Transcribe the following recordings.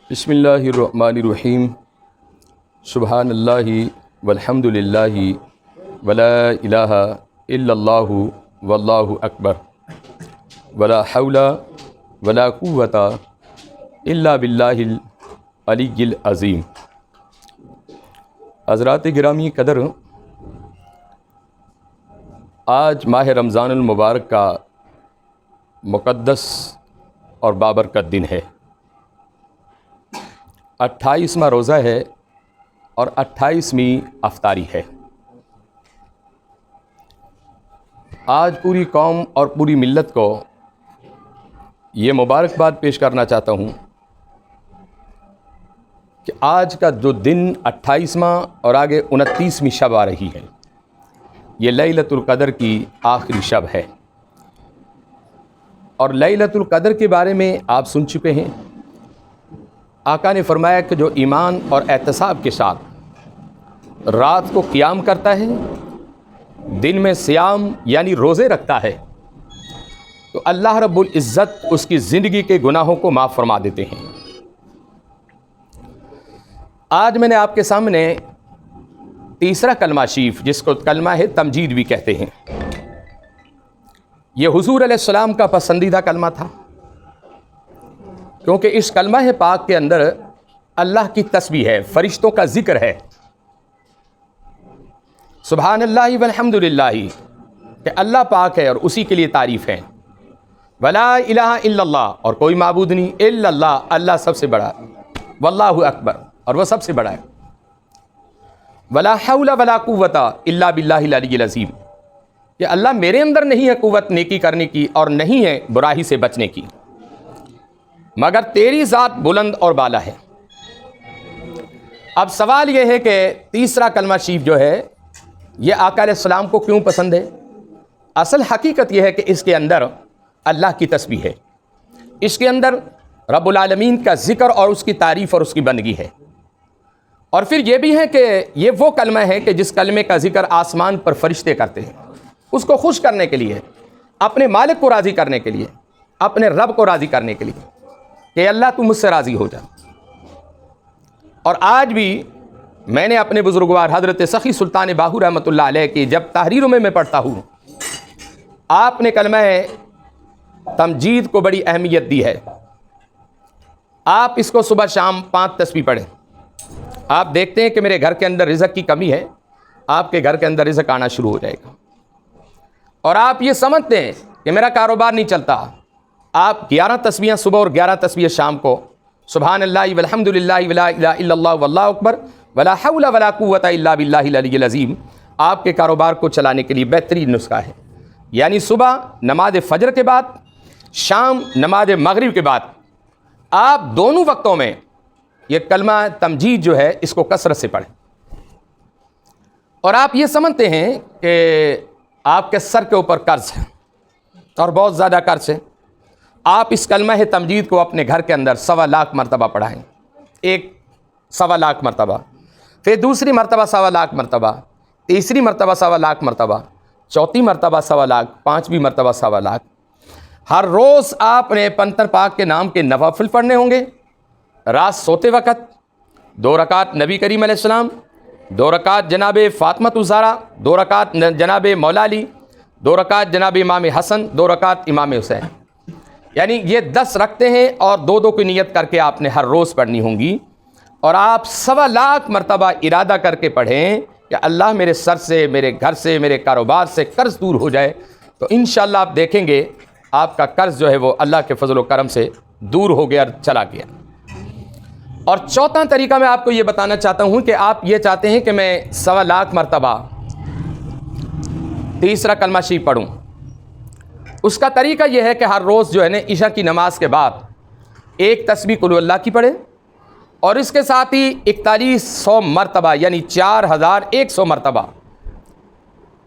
بسم اللہ الرحمن الرحیم سبحان اللہ والحمد للہ ولا الہ الا اللہ واللہ اکبر ولا حول ولا قوۃ الا باللہ العلی العظیم۔ حضرات گرامی قدر، آج ماہ رمضان المبارک کا مقدس اور بابرکت دن ہے۔ 28واں روزہ ہے اور 28ویں افطاری ہے۔ آج پوری قوم اور پوری ملت کو یہ مبارکباد پیش کرنا چاہتا ہوں کہ آج کا جو دن 28واں اور آگے 29ویں شب آ رہی ہے، یہ لیلۃ القدر کی آخری شب ہے۔ اور لیلۃ القدر کے بارے میں آپ سن چکے ہیں۔ آقا نے فرمایا کہ جو ایمان اور احتساب کے ساتھ رات کو قیام کرتا ہے، دن میں صیام یعنی روزے رکھتا ہے، تو اللہ رب العزت اس کی زندگی کے گناہوں کو معاف فرما دیتے ہیں۔ آج میں نے آپ کے سامنے تیسرا کلمہ شریف، جس کو کلمہ ہے تمجید بھی کہتے ہیں، یہ حضور علیہ السلام کا پسندیدہ کلمہ تھا، کیونکہ اس کلمہ پاک کے اندر اللہ کی تسبیح ہے، فرشتوں کا ذکر ہے، سبحان اللہ والحمد للہ، کہ اللہ پاک ہے اور اسی کے لیے تعریف ہے، ولا الہ الا اللہ، اور کوئی معبود نہیں الا اللہ، اللہ سب سے بڑا، واللہ اکبر، اور وہ سب سے بڑا ہے، ولا حول ولا قوت الا باللہ العلی العظیم، کہ اللہ میرے اندر نہیں ہے قوت نیکی کرنے کی اور نہیں ہے برائی سے بچنے کی، مگر تیری ذات بلند اور بالا ہے۔ اب سوال یہ ہے کہ تیسرا کلمہ شریف جو ہے یہ آقا علیہ السلام کو کیوں پسند ہے؟ اصل حقیقت یہ ہے کہ اس کے اندر اللہ کی تسبیح ہے، اس کے اندر رب العالمین کا ذکر اور اس کی تعریف اور اس کی بندگی ہے، اور پھر یہ بھی ہے کہ یہ وہ کلمہ ہے کہ جس کلمے کا ذکر آسمان پر فرشتے کرتے ہیں، اس کو خوش کرنے کے لیے، اپنے مالک کو راضی کرنے کے لیے، اپنے رب کو راضی کرنے کے لیے، کہ اللہ تو مجھ سے راضی ہو جا۔ اور آج بھی میں نے اپنے بزرگوار حضرت سخی سلطان باہو رحمۃ اللہ علیہ کی جب تحریروں میں پڑھتا ہوں، آپ نے کلمہ تمجید کو بڑی اہمیت دی ہے۔ آپ اس کو صبح شام 5 تسبیح پڑھیں، آپ دیکھتے ہیں کہ میرے گھر کے اندر رزق کی کمی ہے، آپ کے گھر کے اندر رزق آنا شروع ہو جائے گا۔ اور آپ یہ سمجھتے ہیں کہ میرا کاروبار نہیں چلتا، آپ 11 تسبیحیں صبح اور 11 تسبیحیں شام کو، سبحان اللہ والحمد للہ ولا الہ الا اللہ واللہ اکبر ولا حول ولا قوۃ الا باللہ العلی العظیم، آپ کے کاروبار کو چلانے کے لیے بہترین نسخہ ہے۔ یعنی صبح نماز فجر کے بعد، شام نماز مغرب کے بعد، آپ دونوں وقتوں میں یہ کلمہ تمجید جو ہے اس کو کثرت سے پڑھیں۔ اور آپ یہ سمجھتے ہیں کہ آپ کے سر کے اوپر قرض ہے اور بہت زیادہ قرض ہے، آپ اس کلمہ تمجید کو اپنے گھر کے اندر 1.25 لاکھ مرتبہ پڑھائیں، ایک 1.25 لاکھ مرتبہ، پھر دوسری مرتبہ 1.25 لاکھ مرتبہ، تیسری مرتبہ 1.25 لاکھ مرتبہ، چوتھی مرتبہ 1.25 لاکھ، 5ویں مرتبہ 1.25 لاکھ۔ ہر روز آپ نے پنتر پاک کے نام کے نوافل پڑھنے ہوں گے۔ رات سوتے وقت 2 رکعت نبی کریم علیہ السلام، 2 رکعت جناب فاطمہ الزہرا، 2 رکعت جناب مولا علی، 2 رکعت جناب امام حسن، 2 رکعت امام حسین، یعنی یہ 10 رکھتے ہیں اور 2 کی نیت کر کے آپ نے ہر روز پڑھنی ہوں گی۔ اور آپ 1.25 لاکھ مرتبہ ارادہ کر کے پڑھیں کہ اللہ میرے سر سے، میرے گھر سے، میرے کاروبار سے قرض دور ہو جائے، تو انشاءاللہ آپ دیکھیں گے آپ کا قرض جو ہے وہ اللہ کے فضل و کرم سے دور ہو گیا، چلا گیا۔ اور چوتھا طریقہ میں آپ کو یہ بتانا چاہتا ہوں کہ آپ یہ چاہتے ہیں کہ میں 1.25 لاکھ مرتبہ تیسرا کلمہ شریف پڑھوں، اس کا طریقہ یہ ہے کہ ہر روز جو ہے نا عشاء کی نماز کے بعد ایک تسبیح قل اللہ کی پڑھے، اور اس کے ساتھ ہی 4100 مرتبہ یعنی 4100 مرتبہ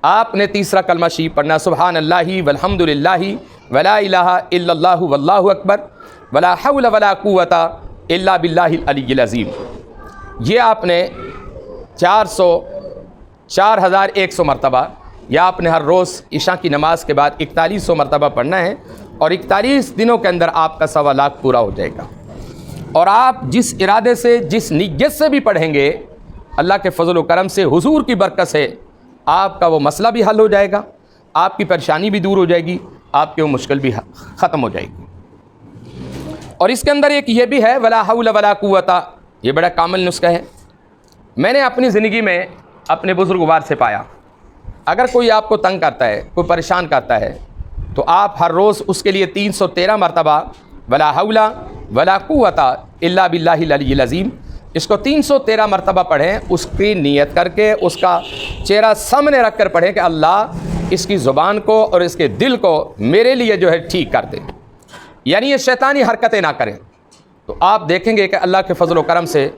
آپ نے تیسرا کلمہ شریف پڑھنا، سبحان اللہ والحمد للہ ولا الہ الا اللہ واللہ اکبر ولا حول ولا قوۃ الا باللہ العلی العظیم۔ یہ آپ نے 4100 مرتبہ، یا آپ نے ہر روز عشاء کی نماز کے بعد 4100 مرتبہ پڑھنا ہے، اور 41 دنوں کے اندر آپ کا 1.25 لاکھ پورا ہو جائے گا۔ اور آپ جس ارادے سے جس نیت سے بھی پڑھیں گے اللہ کے فضل و کرم سے حضور کی برکت سے آپ کا وہ مسئلہ بھی حل ہو جائے گا، آپ کی پریشانی بھی دور ہو جائے گی، آپ کی وہ مشکل بھی ختم ہو جائے گی۔ اور اس کے اندر ایک یہ بھی ہے ولا حول ولا قوت، یہ بڑا کامل نسخہ ہے، میں نے اپنی زندگی میں اپنے بزرگوار سے پایا، اگر کوئی آپ کو تنگ کرتا ہے، کوئی پریشان کرتا ہے، تو آپ ہر روز اس کے لیے 313 مرتبہ ولا حول ولا قوت الا باللہ العلی العظیم، اس کو 313 مرتبہ پڑھیں، اس کی نیت کر کے اس کا چہرہ سامنے رکھ کر پڑھیں کہ اللہ اس کی زبان کو اور اس کے دل کو میرے لیے جو ہے ٹھیک کر دے، یعنی یہ شیطانی حرکتیں نہ کریں۔ تو آپ دیکھیں گے کہ اللہ کے فضل و کرم سے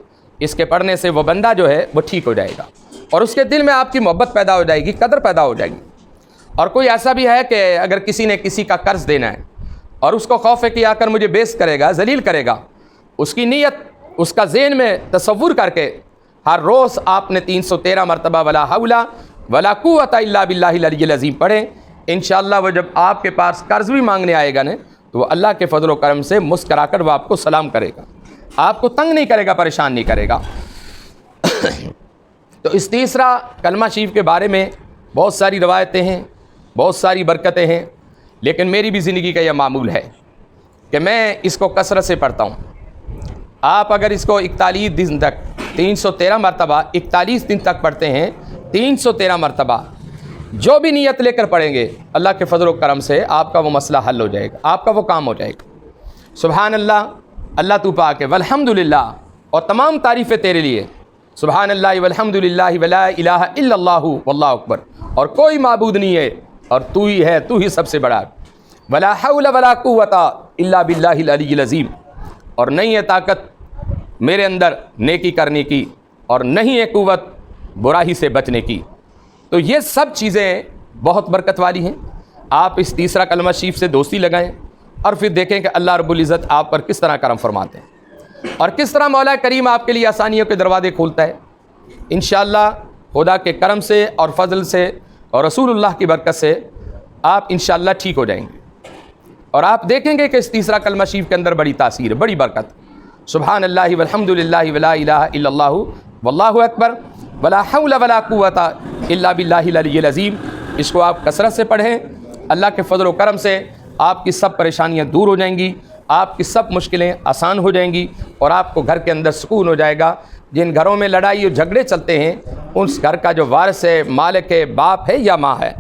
اس کے پڑھنے سے وہ بندہ جو ہے وہ ٹھیک ہو جائے گا، اور اس کے دل میں آپ کی محبت پیدا ہو جائے گی، قدر پیدا ہو جائے گی۔ اور کوئی ایسا بھی ہے کہ اگر کسی نے کسی کا قرض دینا ہے اور اس کو خوف ہے کہ آ کر مجھے بیس کرے گا، ذلیل کرے گا، اس کی نیت اس کا ذہن میں تصور کر کے ہر روز آپ نے 313 مرتبہ ولا حول ولا قوت الا باللہ العلی العظیم پڑھیں، انشاءاللہ وہ جب آپ کے پاس قرض بھی مانگنے آئے گا نا تو وہ اللہ کے فضل و کرم سے مسکرا کر وہ آپ کو سلام کرے گا، آپ کو تنگ نہیں کرے گا، پریشان نہیں کرے گا۔ تو اس تیسرا کلمہ شریف کے بارے میں بہت ساری روایتیں ہیں، بہت ساری برکتیں ہیں، لیکن میری بھی زندگی کا یہ معمول ہے کہ میں اس کو کثرت سے پڑھتا ہوں۔ آپ اگر اس کو 41 دن تک 313 مرتبہ 41 دن تک پڑھتے ہیں، 313 مرتبہ جو بھی نیت لے کر پڑھیں گے اللہ کے فضل و کرم سے آپ کا وہ مسئلہ حل ہو جائے گا، آپ کا وہ کام ہو جائے گا۔ سبحان اللہ، اللہ تو پاک ہے، والحمدللہ، اور تمام تعریفیں تیرے لیے، سبحان اللہ والحمدللہ ولا الہ الا اللہ واللہ اکبر، اور کوئی معبود نہیں ہے اور تو ہی ہے، تو ہی سب سے بڑا، ولا حول ولا قوت الا باللہ العلی العظیم، اور نہیں ہے طاقت میرے اندر نیکی کرنے کی اور نہیں ہے قوت برائی سے بچنے کی۔ تو یہ سب چیزیں بہت برکت والی ہیں۔ آپ اس تیسرا کلمہ شریف سے دوستی لگائیں اور پھر دیکھیں کہ اللہ رب العزت آپ پر کس طرح کرم فرماتے ہیں اور کس طرح مولا کریم آپ کے لیے آسانیوں کے دروازے کھولتا ہے۔ انشاءاللہ خدا کے کرم سے اور فضل سے اور رسول اللہ کی برکت سے آپ انشاءاللہ ٹھیک ہو جائیں گے، اور آپ دیکھیں گے کہ اس تیسرا کلمہ شریف کے اندر بڑی تاثیر ہے، بڑی برکت۔ سبحان اللہ والحمدللہ ولا الہ الا اللہ واللہ اکبر ولا حول ولا قوت الا باللہ العلی العظیم، اس کو آپ کثرت سے پڑھیں، اللہ کے فضل و کرم سے آپ کی سب پریشانیاں دور ہو جائیں گی، آپ کی سب مشکلیں آسان ہو جائیں گی، اور آپ کو گھر کے اندر سکون ہو جائے گا۔ جن گھروں میں لڑائی اور جھگڑے چلتے ہیں اس گھر کا جو وارث ہے، مالک ہے، باپ ہے یا ماں ہے،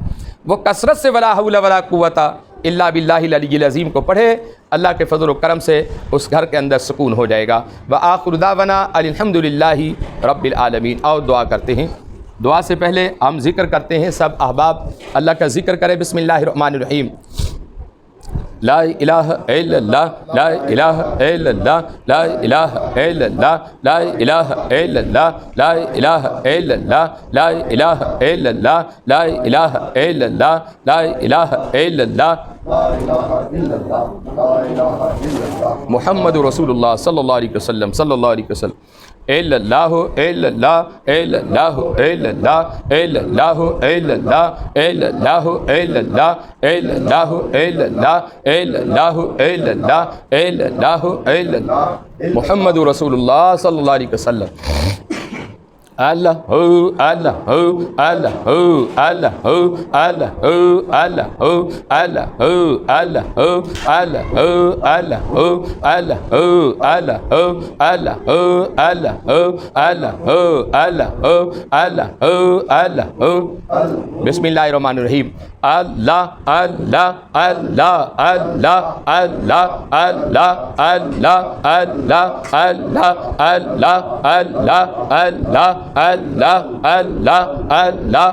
وہ کثرت سے ولا حول ولا قوت الا باللہ العلی العظیم کو پڑھے، اللہ کے فضل و کرم سے اس گھر کے اندر سکون ہو جائے گا۔ وآخر دعوانا الحمدللہ رب العالمین۔ آؤ دعا کرتے ہیں۔ دعا سے پہلے ہم ذکر کرتے ہیں، سب احباب اللہ کا ذکر کریں۔ بسم اللہ الرحمن الرحیم۔ لا الہ الا اللہ، لا الہ الا اللہ، لا الہ الا اللہ، لا الہ الا اللہ، لا الہ الا اللہ، لا الہ الا اللہ، لا الہ الا اللہ، لا الہ الا اللہ، محمد رسول اللہ صلی اللہ علیہ وسلم، صلی اللہ علیہ وسلم۔ الا اللہ الا اللہ الا اللہ الا اللہ الا اللہ الا اللہ الا اللہ الا اللہ الا اللہ الا اللہ الا اللہ الا اللہ الا اللہ الا اللہ، محمد رسول اللہ صلی اللہ علیہ وسلم۔ اللہ ہو اللہ ہو اللہ ہو اللہ ہو اللہ ہو اللہ ہو اللہ ہو اللہ ہو اللہ ہو اللہ ہو اللہ ہو اللہ ہو اللہ ہو اللہ ہو اللہ ہو اللہ ہو اللہ ہو اللہ ہو۔ بسم اللہ الرحمن الرحیم۔ اللہ اللہ اللہ اللہ اللہ اللہ اللہ اللہ اللہ اللہ اللہ اللہ اللہ اللہ اللہ۔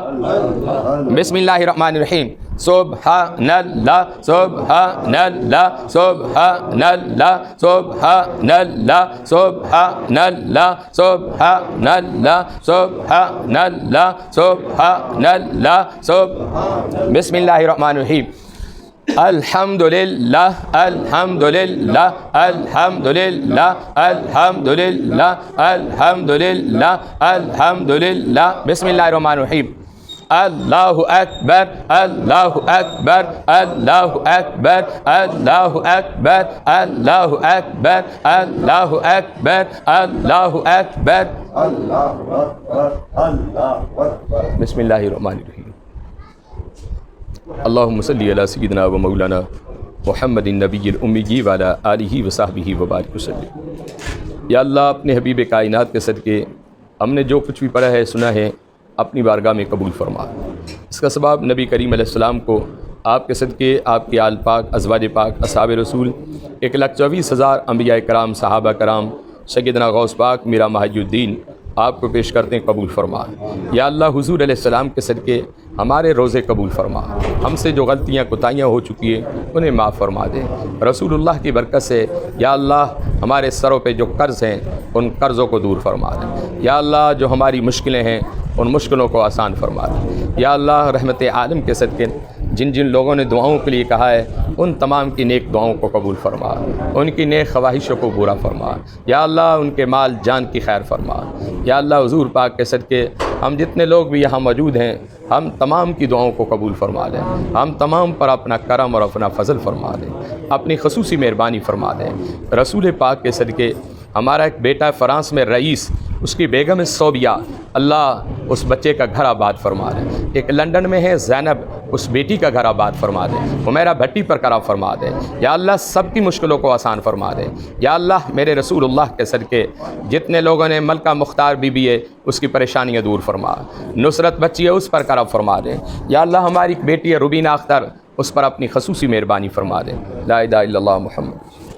بسم اللہ الرحمن الرحیم۔ سبحان اللہ سبحان اللہ سبحان اللہ سبحان اللہ سبحان اللہ سبحان اللہ سبحان اللہ سبحان اللہ۔ بسم اللہ الرحمن الرحیم۔ الحمدللہ الحمدللہ الحمدللہ الحمدللہ الحمدللہ الحمدللہ۔ بسم اللہ الرحمن الرحیم۔ اللہ اکبر اللہ اکبر اللہ اکبر اللہ اکبر اللہ اکبر اللہ اکبر اللہ اکبر اللہ اکبر اللہ اکبر۔ بسم اللہ الرحمن الرحیم۔ اللہم صلی علی سیدنا و مولانا محمد النبی الامی وعلی آلہ وصحبہ وبارک وسلم۔ یا اللہ اپنے حبیب کائنات کے صدقے ہم نے جو کچھ بھی پڑھا ہے سنا ہے اپنی بارگاہ میں قبول فرما۔ اس کا سبب نبی کریم علیہ السلام کو آپ کے صدقے، آپ کے آل پاک، ازواج پاک، اصحاب رسول، 1,24,000 انبیاء کرام، صحابہ کرام، سیدنا غوث پاک میرا محی الدین آپ کو پیش کرتے ہیں، قبول فرما۔ یا اللہ حضور علیہ السلام کے صدقے ہمارے روزے قبول فرما، ہم سے جو غلطیاں کوتاہیاں ہو چکی ہیں انہیں معاف فرما دیں۔ رسول اللہ کی برکت سے یا اللہ ہمارے سروں پہ جو قرض ہیں ان قرضوں کو دور فرما دیں۔ یا اللہ جو ہماری مشکلیں ہیں ان مشکلوں کو آسان فرما دیں۔ یا اللہ رحمت عالم کے صدقے جن جن لوگوں نے دعاؤں کے لیے کہا ہے ان تمام کی نیک دعاؤں کو قبول فرما، ان کی نیک خواہشوں کو پورا فرما۔ یا اللہ ان کے مال جان کی خیر فرما۔ یا اللہ حضور پاک کے صدقے ہم جتنے لوگ بھی یہاں موجود ہیں ہم تمام کی دعاؤں کو قبول فرما دیں، ہم تمام پر اپنا کرم اور اپنا فضل فرما دیں، اپنی خصوصی مہربانی فرما دیں۔ رسول پاک کے صدقے ہمارا ایک بیٹا فرانس میں رئیس، اس کی بیگم صوبیہ، اللہ اس بچے کا گھر آباد فرما دیں۔ ایک لندن میں ہے زینب، اس بیٹی کا گھر آباد فرما دیں۔ حمیرہ بھٹی پر کرم فرما دیں۔ یا اللہ سب کی مشکلوں کو آسان فرما دیں۔ یا اللہ میرے رسول اللہ کے صدقے جتنے لوگوں نے ملکہ مختار بی بی ہے اس کی پریشانیاں دور فرما، نصرت بچی ہے اس پر کرم فرما دیں۔ یا اللہ ہماری ایک بیٹی ہے روبینہ اختر، اس پر اپنی خصوصی مہربانی فرما دیں۔ لا الہ الا اللہ محمد۔